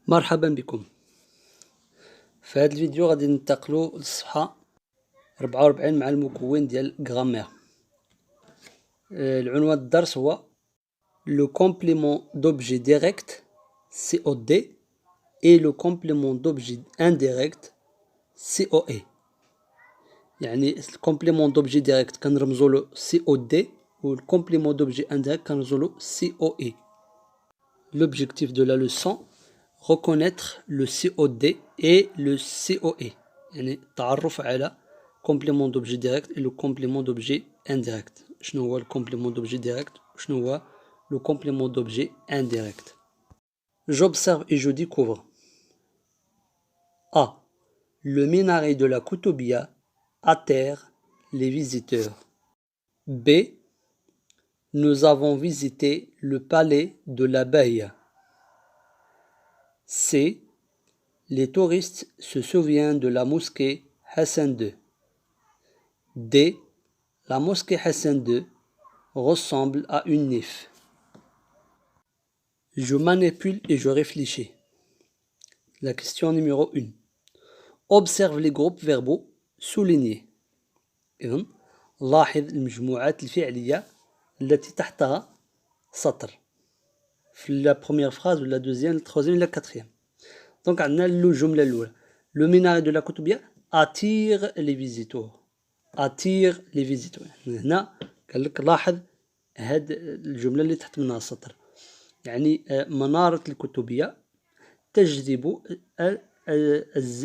مرحبا بكم. في هذا الفيديو غادي ننتقلوا للصفحة 44 مع المكون ديال غرامير. العنوان الدرس هو لو كومبليمون دوبجي ديريكت COD et le complément d'objet indirect COE. يعني الكومبليمون دوبجي ديريكت كنرمزوا له COD والكومبليمون دوبجي indirect كنرمزوا له COE. L'objectif de la leçon: reconnaître le COD et le COE. يعني تعرف على complément d'objet direct et le complément d'objet indirect. شنو هو le complément d'objet direct وشنو هو le complément d'objet indirect. J'observe et je découvre. A. Le minaret de la Koutoubia attire les visiteurs. B. Nous avons visité le palais de la Bahia. C. Les touristes se souviennent de la mosquée Hassan II. D. La mosquée Hassan II ressemble à une nef. Je manipule et je réfléchis. La question numéro 1. Observe les groupes verbaux soulignés. إذن لاحظ المجموعات الفعلية التي تحتها سطر. في la première phrase ou la deuxième, la troisième ou la quatrième. Donc عندنا الجملة الأولى. Le minaret de la Koutoubia attire les visiteurs. attire les visiteurs. هنا قال لك لاحظ هاد الجملة اللي تحت منها السطر. يعني منارة الكتبية تجذب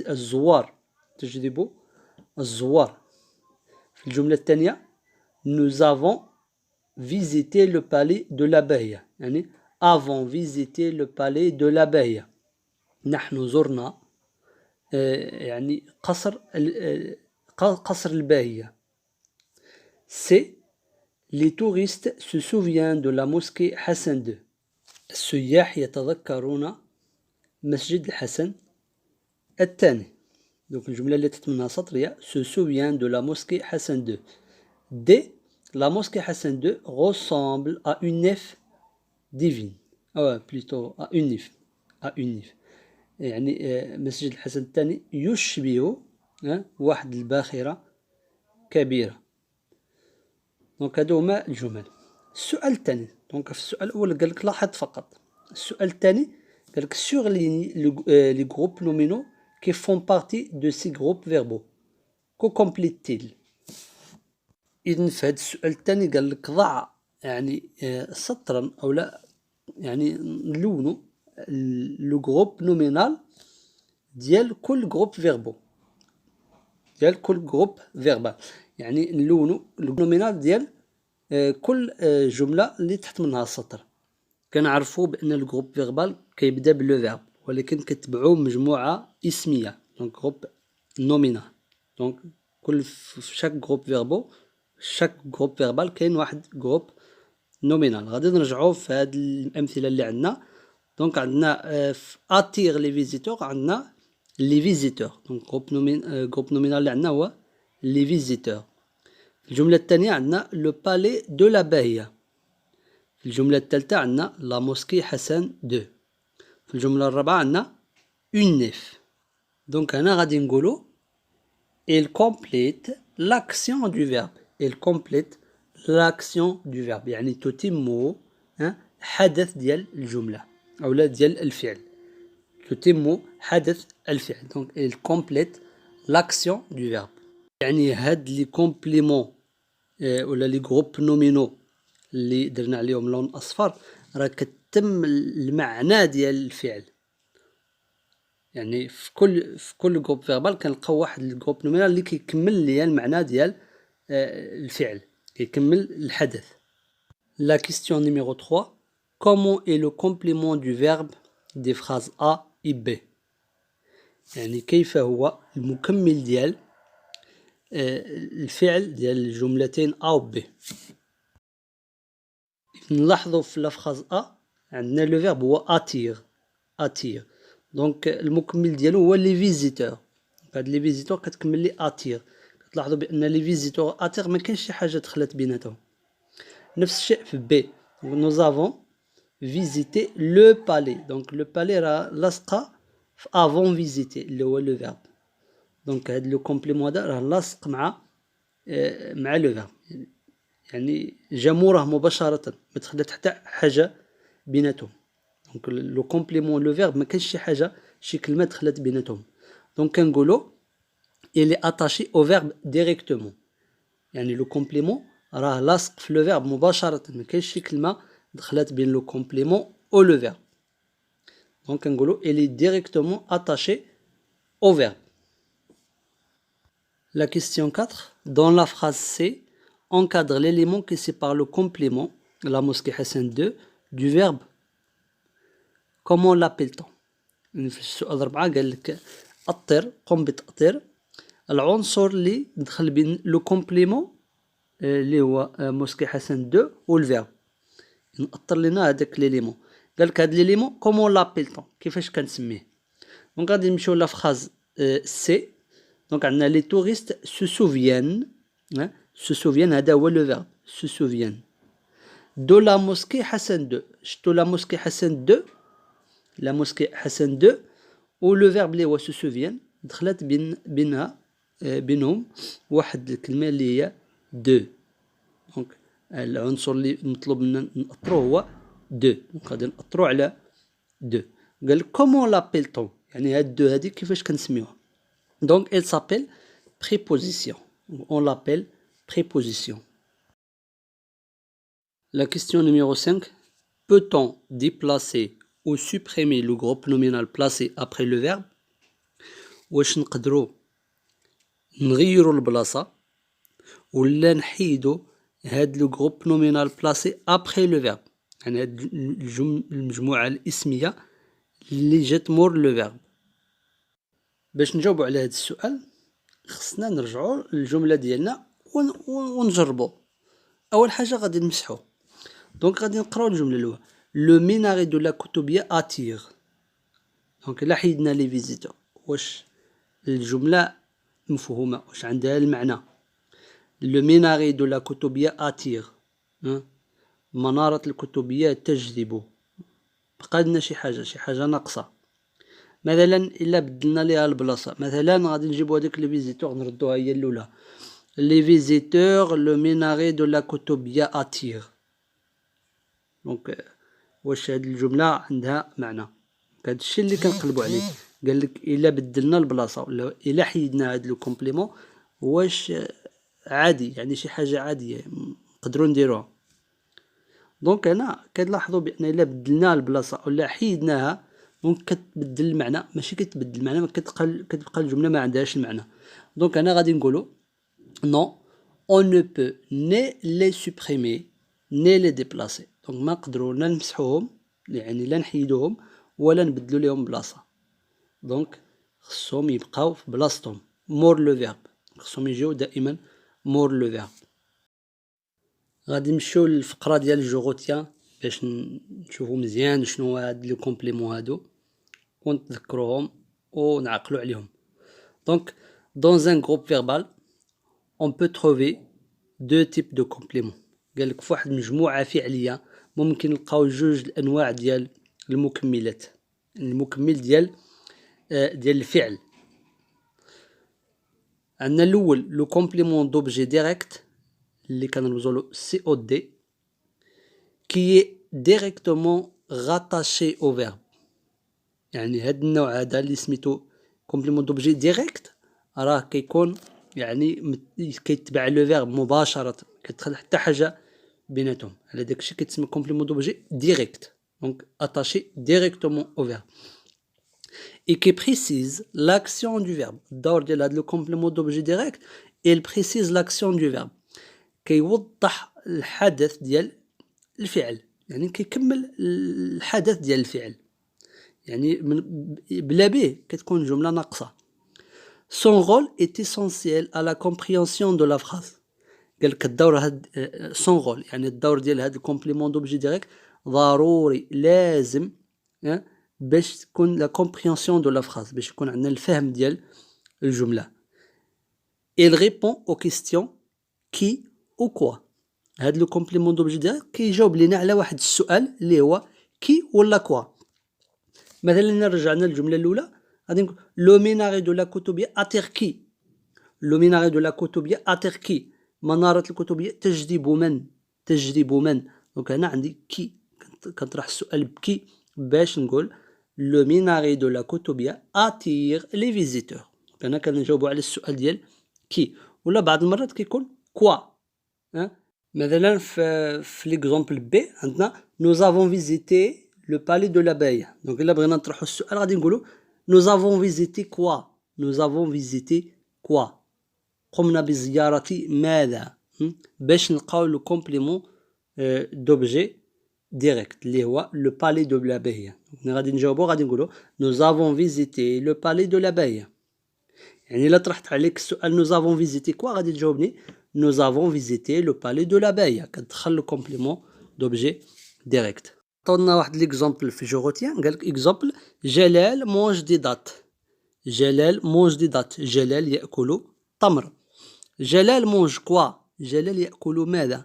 الزوار. تجذب الزوار. في الجملة الثانية nous avons visité le palais de la Bahia. يعني avons visité le palais de la Bahia. نحن زرنا يعني قصر الباهية. C. Les touristes se souviennent de la mosquée Hassan II. السياح يتذكرون مسجد الحسن الثاني. donc الجملة اللي تحت منها سطر هي se souvient de la mosquée Hassan II. D. La mosquée Hassan II ressemble à une nef divine. plutôt à une nef. à une nef. يعني مسجد الحسن الثاني يشبه واحد الباخرة كبيرة. دونك هادو هما الجمل. السؤال الثاني. دونك في السؤال الأول قال لك لاحظ فقط. السؤال الثاني قال لك surligne les groupes nominaux qui font partie de ces groupes verbaux. Que complètent-ils؟ إذن في هذا السؤال الثاني قال لك ضع يعني سطرا أو لا يعني نلونوا لو جروب نومينال ديال كل جروب فيربو. ديال كل جروب فيربال. يعني نلونوا النومينال ديال كل جملة اللي تحت منها السطر. كنعرفوا بأن الجروب فيربال كيبدا بلو فيرب ولكن كتبعو مجموعة اسمية. دونك جروب نومينال. دونك كل في شاك جروب فيربو شاك جروب فيربال كاين واحد جروب نومينال. غادي نرجعوا في هاد الأمثلة اللي عندنا. دونك عندنا في اتير لي فيزيتور عندنا لي فيزيتور. دونك جروب نومينال اللي عندنا هو لي فيزيتور. في الجملة الثانية عندنا لو بالي دو لا باهية. في الجملة الثالثة عندنا لا موسكي حسن دو. في الجملة الرابعة عندنا اون نيف. دونك هنا غادي نقولو il complète l'action du verbe. il complète l'action du verbe يعني تتم حدث ديال الجملة أو لا ديال الفعل. تتم حدث الفعل. دونك il complète l'action du verbe. يعني هاد لي كومبليمون ولا لي جروب نومينو اللي درنا عليهم لون اصفر راه كتم المعنى ديال الفعل. يعني في كل جروب فيربال كنلقاو واحد الجروب نومينال اللي كيكمل ليا المعنى ديال الفعل كيكمل الحدث. La question numéro 3. Comment est le complément du verbe des phrases A et B؟ يعني كيف هو المكمل ديال الفعل ديال الجملتين A و B. نلاحظوا في لافخاز A عندنا لو فيرب هو اتير. دونك المكمل ديالو هو لي فيزيتور. هاد لي فيزيتور كتكمل لي اتير. كتلاحظوا بان لي فيزيتور اتير ما كاينش شي حاجه دخلت بيناتهم. نفس الشيء في B. nous avons visiter le palais. Donc le palais راه لاصقة في avant visiter اللي هو le verbe. Donc هذا لو كومبليمون هذا راه لاصق مع لو verbe. يعني جا موراه مباشرة ما دخلت حتى حاجة بيناتهم. دونك لو كومبليمون لو فيرب ما كانش شي حاجة شي كلمة دخلت بيناتهم. دونك كنقولو il est attaché au verbe directement. يعني لو كومبليمون راه لاصق في لو فيرب مباشرة ما كاينش شي كلمة دخلت بين لو كومبليمون او لو فيرب. دونك كنقولو il est directement attaché au verbe. La question 4. Dans la phrase C, encadre l'élément qui sépare le complément, la mosquée Hassan 2, du verbe. Comment l'appelle-t-on? في السؤال 4 قال لك أطر، قم بتأطير العنصر اللي دخل بين لو كومبليمون اللي هو موسكي حسن 2 والفيرب. نأطر لنا هذاك ليليمون. قال لك هذا ليليمون كومون لابيلطون، كيفاش كنسميه. دونك غادي نمشيو لا فراز سي. دونك عندنا لي توريست سو سوفيان، سو سوفيان هذا هو لو فيرب سو سوفيان دو لا موسكي حسن 2. شتو لا موسكي حسن 2، لا موسكي حسن 2 ولو فيرب اللي هو سو سوفيان دخلت بينهم واحد الكلمة اللي هي دو. دونك العنصر اللي مطلوب منا نأطروه هو دو. دونك غادي نأطرو على دو. قال كومون لابيلطون، يعني هاد دو هادي كيفاش كنسميوها. دونك elle s'appelle préposition. On l'appelle préposition. La question numéro 5. Peut-on déplacer ou supprimer le groupe nominal placé après le verbe؟ واش نقدروا نغيروا البلاصة ولا نحيدوا هاد لو جروب نومينال بلاسي ابري لو فيرب، يعني هاد المجموعة الاسمية اللي جات مور لو فيرب. باش نجاوبوا على هاد السؤال خصنا نرجعوا للجملة ديالنا ونجربوا. اول حاجة غادي نمسحوا. دونك غادي نقراو الجملة الاولى. لو ميناري دو لا كوتوبيا اتير. دونك الا حيدنا لي فيزيتور واش الجملة مفهومة، واش عندها المعنى. لو ميناري دو لا كوتوبيا اتير، منارة الكتبية تجذب. بقى لنا شي حاجة ناقصة. مثلا الا بدلنا ليها البلاصة، مثلا غادي نجيبو هذيك لي فيزيتور نردوها هي الاولى. لي فيزيتور لو ميناري دو لا كوتوبيا اتير. دونك واش هاد الجملة عندها معنى؟ هاد الشيء اللي كنقلبوا عليه. قال لك الا بدلنا البلاصة ولا الا حيدنا هاد لو كومبليمون واش عادي، يعني شي حاجة عادية نقدروا نديروها. دونك هنا كنلاحظوا بان الا بدلنا البلاصة ولا حيدناها دونك كتبدل المعنى، ماشي كتبدل المعنى، كتبقى الجملة ما عندهاش المعنى. دونك هنا غادي نقولوا non on ne peut ni les supprimer ni les déplacer. دونك ما نقدروا لا نمسحوهم يعني لا نحيدوهم ولا نبدلوا لهم بلاصة. دونك خصهم يبقاو في بلاصتهم مور لو فيرب، خصهم يجيو دائما مور لو فيرب. غادي نمشيو للفقرة ديال الجغوتيا باش نشوفوا مزيان شنو هاد لي كومبليمون هادو ونتذكروهم ونعقلوا عليهم. دونك dans un groupe verbal on peut trouver deux types de compléments. قال لك في واحد مجموعة فعلية ممكن نلقاو جوج الانواع ديال المكملات. المكمل ديال الفعل. عندنا الاول لو كومبليمون دوبجي ديريكت اللي كنرمزوا له COD qui est directement rattaché au verbe. يعني هاد النوع هذا اللي سميتو كومبليمون دوبجي ديريكت راه كيكون يعني كيتبع لو فيرب مباشرة، كتدخل حتى حاجة بيناتهم. على داكشي كيتسمى كومبليمون دوبجي ديريكت. دونك attaché directement au verbe et qui précise l'action du verbe. الدور ديال هاد لو كومبليمون دوبجي ديريكت il précise l'action du verbe. كيوضح الحدث ديال الفعل، يعني كيكمل الحدث ديال الفعل، يعني بلا به كتكون جملة ناقصة. Son rôle est essentiel à la compréhension de la phrase. قال لك الدور هاد son rôle يعني الدور ديال هاد الكومبليمون دوبجي ديريكت ضروري لازم باش تكون لا compréhension de la phrase، باش يكون عندنا الفهم ديال الجملة. Il répond aux questions qui ou quoi. هاد لو كومبليمون دوبجي ديريكت كيجاوب لينا على واحد السؤال اللي هو كي ولا كوا. مثلا نرجع لنا الجملة الأولى غادي نقول لو ميناري دو لا كتبية أتيغ كي. لو ميناري دو لا كتبية أتيغ كي. منارة الكتبية تجذب من؟ تجذب من؟ دونك هنا عندي كي كنطرح السؤال بكي باش نقول لو ميناري دو لا كتبية أتيغ لي فيزيتور. هنا كنجاوبو على السؤال ديال كي. ولا بعض المرات كيكون كوا. مثلا في ليكزومبل بي عندنا nous avons visité le palais de l'Abbaye. دونك الا بغينا نطرحوا السؤال غادي نقولوا nous avons visité quoi. nous avons visité quoi. قمنا بزيارة ماذا. باش نلقاو لو كومبليمون دوبجي ديريكت اللي هو لو بالي دو لابايه. غادي نجاوبو غادي نقولوا nous avons visité le palais de l'Abbaye. يعني الا طرحت عليك السؤال nous avons visité quoi غادي تجاوبني nous avons visité le palais de l'Abbaye. كتدخل لو كومبليمون دوبجي ديريكت. عطونا واحد ليكزومبل في جوغوتيان قالك اكزومبل جلال مونج دي دات. جلال مونج دي دات. جلال يأكل تمر. جلال مونج كوا. جلال يأكل ماذا.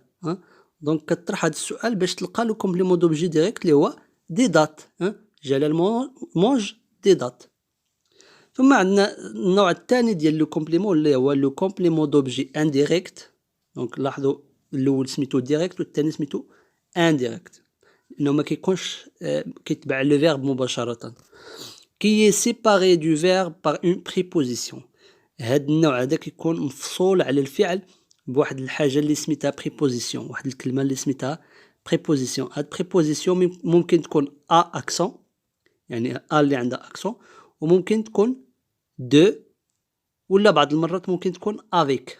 دونك كتطرح هذا السؤال باش تلقى لو كومبليمون دوبجي ديريكت اللي هو دي دات. جلال مونج دي دات. ثم عندنا النوع الثاني ديال لو كومبليمون اللي هو لو كومبليمون دوبجي انديريكت. دونك لاحظوا الاول سميتو ديريكت والثاني سميتو انديريكت لانه ما كيكونش كيتبع لو فيرب مباشره. كي سيباري دو فيرب بار اون بريبوزيسيون. هاد النوع هذا كيكون مفصول على الفعل بواحد الحاجه اللي سميتها بريبوزيسيون. واحد الكلمه اللي سميتها بريبوزيسيون. هاد بريبوزيسيون ممكن تكون اكسون يعني اللي عندها اكسون وممكن تكون دو ولا بعض المرات ممكن تكون افيك.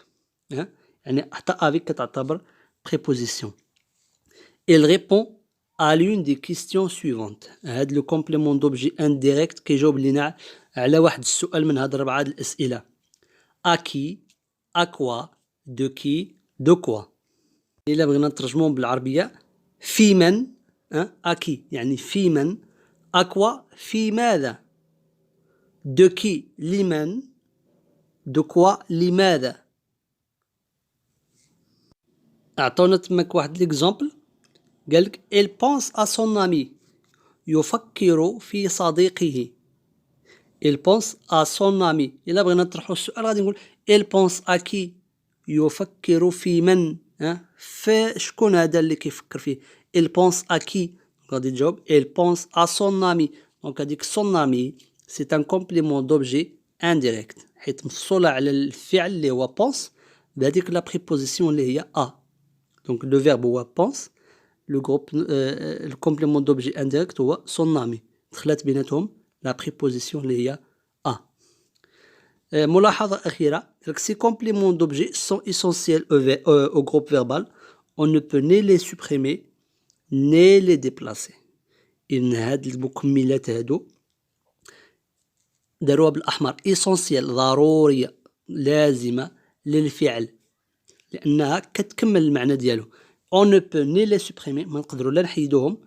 يعني حتى افيك كتعتبر بريبوزيسيون. il répond à l'une des questions suivantes. هاد لو كومبليمون دوبجي انديريكت كيجاوب لينا على واحد السؤال من هاد 4 الاسئله. à qui, à quoi, de qui, de quoi. الا بغينا نترجموهم بالعربيه في من. à qui يعني في من. à quoi في ماذا. de qui لمن. de quoi لماذا. اعطونا تماك واحد ليكزامبل قالك il pense à son ami. يفكر في صديقه. il pense à son ami. الا بغينا نطرحوا السؤال غادي نقول il pense à qui. يفكر في من. في شكون هذا اللي كيفكر فيه. il pense à qui. غادي تجاوب il pense à son ami. دونك هذيك son ami c'est un complément d'objet indirect حيت مفصولة على الفعل اللي هو pense بهذيك لا بريبوزيسيون اللي هي a. دونك لو فيرب هو pense. لو جروب لو كومبليمون دوبجي انديريكت هو son ami. دخلت بيناتهم لا بريبوزيسيون اللي هي a. ملاحظة أخيرة ces compléments d'objet sont essentiels au groupe verbal. On ne peut ni les supprimer ni les déplacer. إن هاد المكملات هادو داروها بالأحمر essentiel ضرورية لازمة للفعل لأنها كتكمل المعنى ديالو. on ne peut ni les supprimer ما نقدروا لا نحيدوهم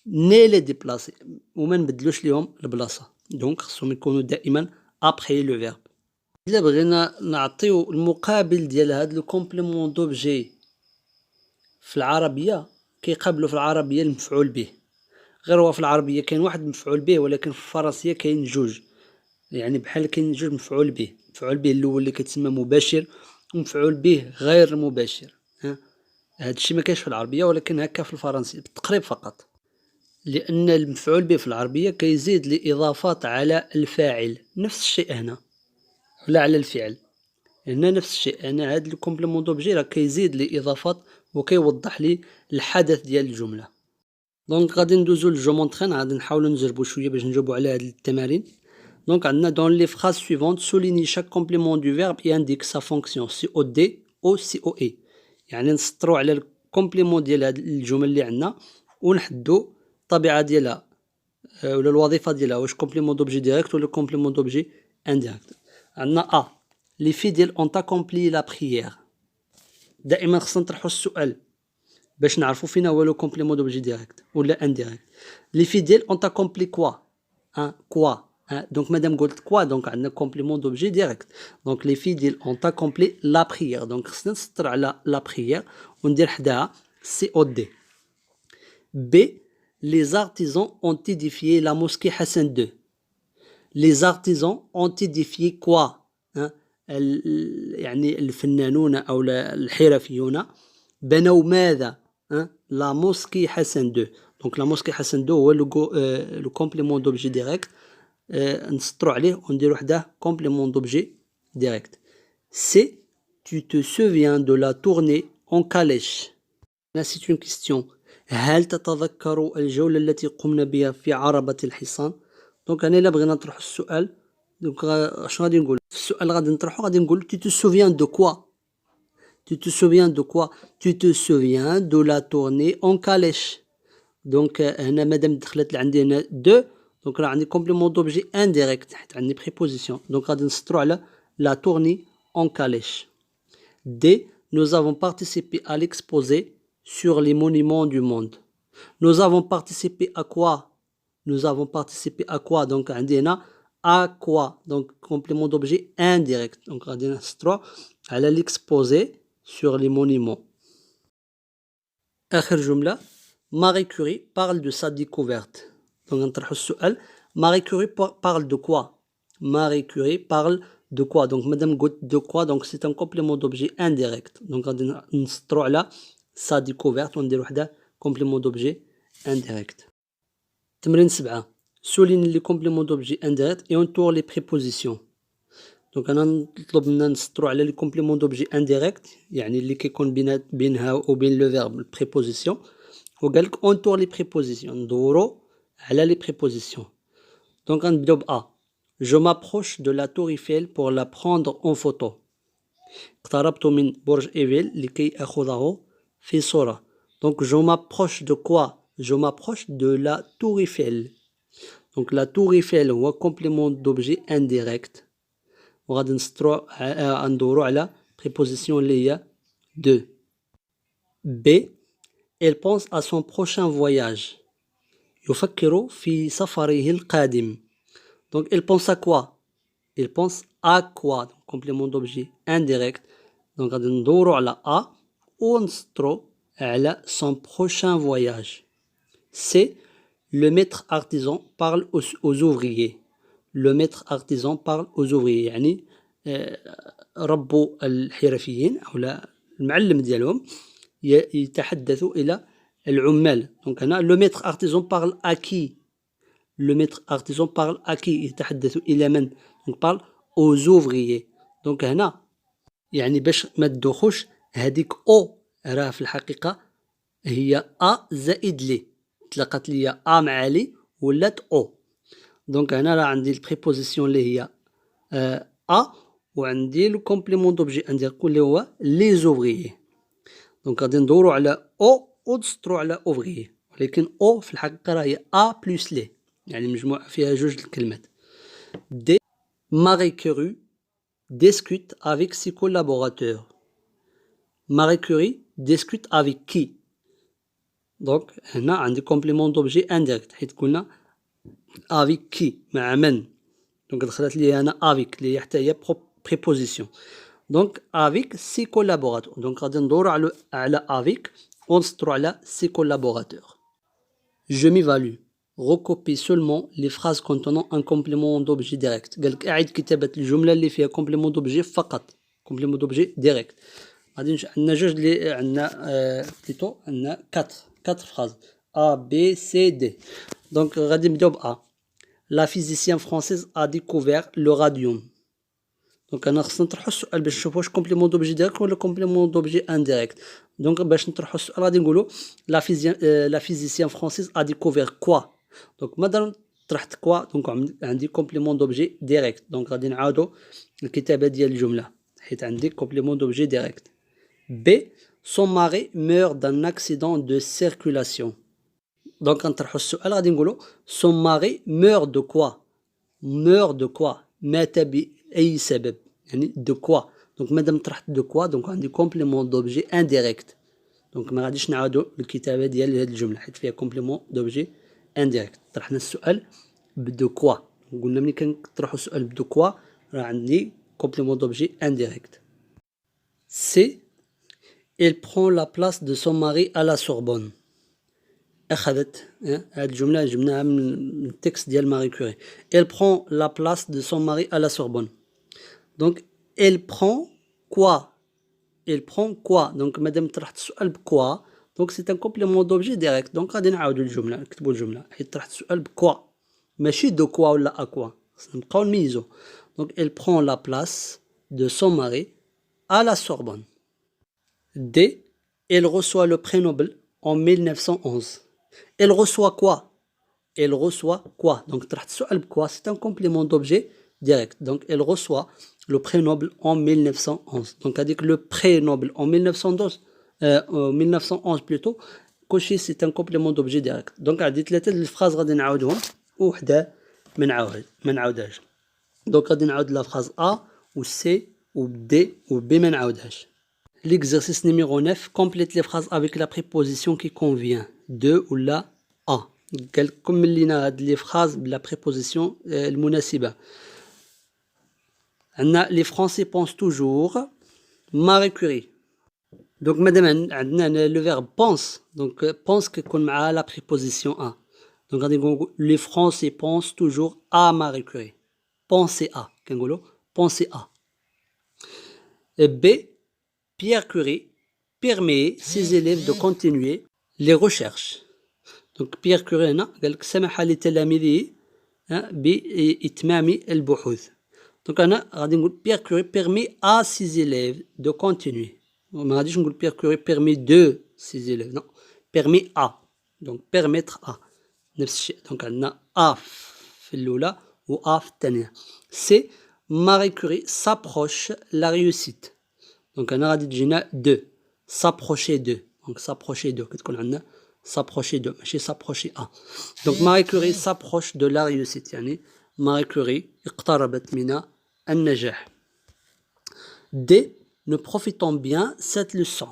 ni les déplacer وما نبدلوش ليهم البلاصة. دونك خصهم يكونوا دائما après le verbe. إلا بغينا نعطيو المقابل ديال هاد لو كومبليمون دوبجي في العربية كيقابلو في العربية المفعول به. غير هو في العربية كاين واحد مفعول به ولكن في الفرنسية كاين جوج. يعني بحال كاين جوج مفعول به. مفعول به الأول اللي كتسمى مباشر ومفعول به غير مباشر. هاد الشيء ما كاينش في العربية ولكن هكا في الفرنسية بالتقريب فقط. لأن المفعول به في العربية كيزيد لإضافات على الفاعل. نفس الشيء هنا ولا على الفعل. هنا نفس الشيء. هنا هاد الكومبليمون دوبجي راه كيزيد لإضافات وكيوضح لي الحدث ديال الجملة. دونك غادي ندوزو للجو مونطرين غادي نحاولو نجربو شوية باش نجاوبو على هاد التمارين. دونك عندنا dans les phrases suivantes souligne chaque complément du verbe et indique sa fonction COD ou COE. يعني نسطرو على الكومبليمون ديال هاد الجمل اللي عندنا ونحدو الطبيعة ديالها ولا الوظيفة ديالها واش كومبليمون دوبجي ديريكت ولا كومبليمون دوبجي انديريكت. عندنا لي فيديل اون اكومبلي لا بريير. دائما خصنا نطرحو السؤال باش نعرفو فينا هو لو كومبليمون دوبجي ديريكت ولا انديريكت. لي فيديل اون اكومبلي كوا. كوا. دونك مادام قلت كوا دونك عندنا كومبليمون دوبجي ديريكت. دونك لي فيديل اون اكومبلي لا بريير. دونك خصنا نسطر على لا بريير وندير حداها سي او دي. بي les artisans ont édifié la mosquée Hassan II. Les artisans ont édifié quoi hein؟ يعني الفنانون أو الحرفيون بنوا ماذا la mosquée Hassan II. Donc la mosquée Hassan II هو le complément d'objet direct نسطروا عليه ونديروا وحده complément d'objet direct. C'est tu te souviens de la tournée en calèche. Là c'est une question. هل تتذكر الجولة التي قمنا بها في عربة الحصان؟ دونك أنا إلا بغينا نطرحو السؤال دونك اش غادي نقول في السؤال غادي نطرحو غادي نقول tu te souviens de quoi tu te souviens de quoi tu te souviens de la tournée en calèche دونك هنا مادام دخلت لعندي هنا دو دونك راه عندي كومبليمون دوبجي انديريكت حيت عندي بريبوزيسيون دونك غادي نسطرو على la tournée en calèche. D. Nous avons participé à l'exposé sur les monuments du monde. Nous avons participé à quoi? Nous avons participé à quoi? Donc, عندنا à quoi? Donc, complément d'objet indirect. Donc, غادي نسطرو على l'exposé sur les monuments. آخر جملة Marie Curie parle de sa découverte. Donc, نطرحو السؤال Marie Curie parle de quoi? Marie Curie parle de quoi? Donc, madame قلت de quoi? Donc, c'est un complément d'objet indirect. Donc, غادي نسطرو على sa découverte وندير وحده complément d'objet indirect. تمرين 7 souligne les compléments d'objet indirect et entoure les prépositions. دونك انا نطلب منا نسطرو على لي كومبليمون دوبجي انديريكت يعني اللي كيكون بينها وبين لو فيرب البريبوزيسيون وقالك اونتور لي بريبوزيسيون ندورو على لي بريبوزيسيون. دونك غنبداو ب ا جو مابروش دو لا تور ايفيل بور لا بروندر اون فوتو. اقتربت من برج ايفيل لكي اخذه في صورة. دونك جو مابروش دو كوا جو مابروش دو لا تور ايفيل. دونك لا تور ايفيل هو كومبليمون دوبجي انديريكت وغادي نسطرو ندورو على préposition اللي هي de. B. Elle pense à son prochain voyage. يفكر في سفره القادم. Donc elle pense à quoi? Elle pense à quoi? Donc, complément d'objet indirect. Donc غادي ندورو على a ونسطرو على son prochain voyage. C. Le maître artisan parle aux ouvriers. Le maître artisan parle aux ouvriers يعني ربو الحرفيين أو لا المعلم ديالهم يتحدث إلى العمال. دونك هنا le maître artisan parle à qui? Le maître artisan parle à qui? يتحدث إلى من؟ دونك parle aux ouvriers. دونك هنا يعني باش ما تدوخوش هذيك او راه في الحقيقة هي ا زائد لي تلاقات لي ا مع لي ولات او. دونك هنا راه عندي البريبوزيسيون اللي هي ا وعندي لو كومبليمون دوبجي انديريكت اللي هو لي زوفريي. دونك غادي ندورو على او ونسطرو على اوفريي ولكن او في الحقيقه راه هي ا بلس لي يعني مجموعه فيها جوج الكلمات. دي ماري كوري discute avec ses collaborateurs. Marie Curie discute avec qui? دونك هنا عندي كومبليمون دوبجي انديريكت حيت قلنا avec qui مع من. دونك دخلت لي هنا avec اللي حتى هي préposition. Donc avec ses collaborateurs. Donc غادي ندورو على avec ونسطرو على ses collaborateurs. Je m'évalue. Recopie seulement les phrases contenant un complément d'objet direct. قالك أعد كتابة الجملة اللي فيها complément d'objet فقط. complément d'objet direct. غادي عندنا جوج اللي عندنا بليتو عندنا 4 phrases A B C D. Donc غادي نبداو ب A. La physicienne française a découvert le radium. دونك انا خصنا نطرحو السؤال باش نشوفو واش كومبليمون دوبجي ديريكت ولا كومبليمون دوبجي انديريكت. دونك باش نطرحو السؤال غادي نقولو لا فيزيسيان فرانسيز ا ديكوفير كوا. دونك مادام طرحت كوا دونك عندي كومبليمون دوبجي ديريكت. دونك غادي نعاودو الكتابه ديال الجمله حيت عندي كومبليمون دوبجي ديريكت. بي son mari meurt d'un accident de circulation. دونك غنطرحو السؤال غادي نقولو son mari meurt de quoi. meurt de quoi مات بأي سبب يعني دو كوا. دونك مادام طرحت دو كوا دونك عندي كومبليمون دوبجي انديريكت. دونك ما غاديش نعاودو الكتابه ديال هذه الجمله حيت فيها كومبليمون دوبجي انديريكت. طرحنا السؤال بدو كوا قلنا ملي كنطرحو السؤال بدو كوا راه عندي كومبليمون دوبجي انديريكت. سي elle prend la place de son mari à la Sorbonne. أخذت هاد الجملة جبناها من التكست ديال ماري كوري. Elle prend la place de son mari à la Sorbonne. Donc elle prend quoi? Elle prend quoi? Donc مادام طرحت السؤال بكوا donc c'est un complément d'objet direct. donc غادي نعاودو الجملة نكتبو الجملة حيت طرحت السؤال بكوا ماشي دو كوا ولا أكوا نبقاو نميزو. donc elle prend la place de son mari à la Sorbonne. D. Elle reçoit le prix Nobel en 1911. Elle reçoit quoi? Elle reçoit quoi? Donc طرحت السؤال بكوا c'est un complément d'objet direct. donc elle reçoit le prix Nobel en 1911. donc هذيك le prix Nobel en 1912 1911 plutôt كلشي c'est un complément d'objet direct. donc عندي 3 الفراز غادي نعاودهم وحده ما نعاودهاش. donc غادي نعاود لا فراز A و C و D و B ما نعاودهاش. L'exercice numéro 9, complète les phrases avec la préposition qui convient. De ou la A. كمل لنا هاد لي phrases بلا préposition المناسبة. عندنا les Français pensent toujours Marie Curie. donc مادام عندنا le verbe pense donc pense كيكون معها la préposition A. donc غادي نقولوا les Français pensent toujours à Marie Curie. pensez à كنقولوا pensez à. B. Pierre Curie permet ses élèves de continuer les recherches. donc Pierre Curie هنا قال لك سمح لتلاميذه بإتمام البحوث. donc أنا غادي نقول Pierre Curie permet à ses élèves de continuer. ما غاديش نقول Pierre Curie permet de ses élèves non permet à. donc permettre à نفس الشيء. donc عندنا à في الأولى و à في الثانية. C. Marie Curie s'approche la réussite. donc أنا غادي تجينا de s'approcher de. donc s'approcher de كتكون عندنا s'approcher de ماشي s'approcher à. donc Marie Curie s'approche de la réussite يعني Marie Curie اقتربت من النجاح. D. Nous profitons bien cette leçon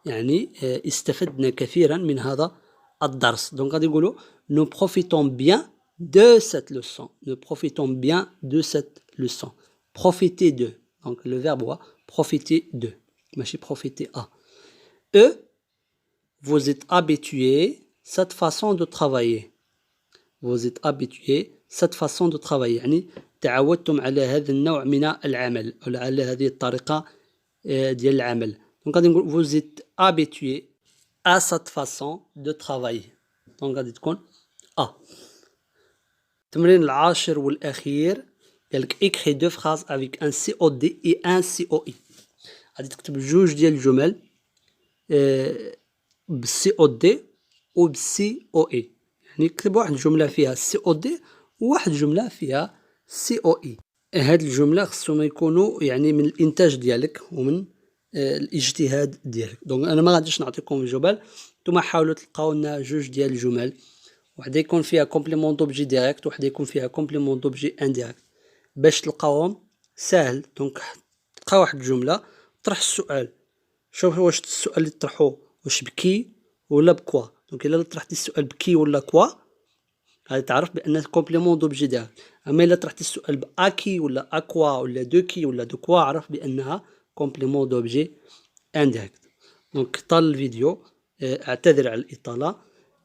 يعني استفدنا كثيرا من هذا الدرس. donc غادي نقولوا nous profitons bien de cette leçon. nous profitons bien de cette leçon. profiter de. donc le verbe هو profiter de ماشي profiter à. E. Vous êtes habitué cette façon de travailler. vous êtes habitué cette façon de travailler يعني تعودتم على هذا النوع من العمل أو على هذه الطريقة ديال العمل. donc غادي نقول vous êtes habitué à cette façon de travailler. donc غادي تكون A. التمرين العاشر والأخير قال لك écris 2 phrases avec un COD et un COI. غادي تكتب جوج ديال الجمل بالسي او دي وبالسي او اي. يعني كتب واحد الجمله فيها سي او دي وواحد الجمله فيها سي او اي. هاد الجمله خصهم يكونوا يعني من الانتاج ديالك ومن الاجتهاد ديالك. دونك انا ما غاديش نعطيكم الجمل نتوما حاولوا تلقاو لنا جوج ديال الجمل وحده يكون فيها كومبليمون دوبجي ديريكت وحده يكون فيها كومبليمون دوبجي انديريكت باش تلقاوهم ساهل. دونك تلقى واحد الجمله طرح السؤال شوف واش السؤال اللي تطرحوه واش بكي ولا بكوا. دونك الا طرحتي السؤال بكي ولا كوا غادي تعرف بان كومبليمون دوبجي ديالك. اما الا طرحتي السؤال باكي ولا اكوا ولا دوكي ولا دوكوا عرف بانها كومبليمون دوبجي انديريكت. دونك طال الفيديو اعتذر على الاطاله.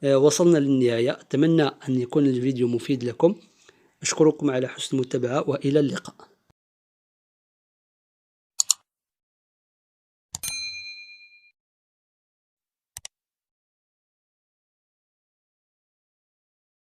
وصلنا للنهايه. اتمنى ان يكون الفيديو مفيد لكم. اشكركم على حسن المتابعه والى اللقاء.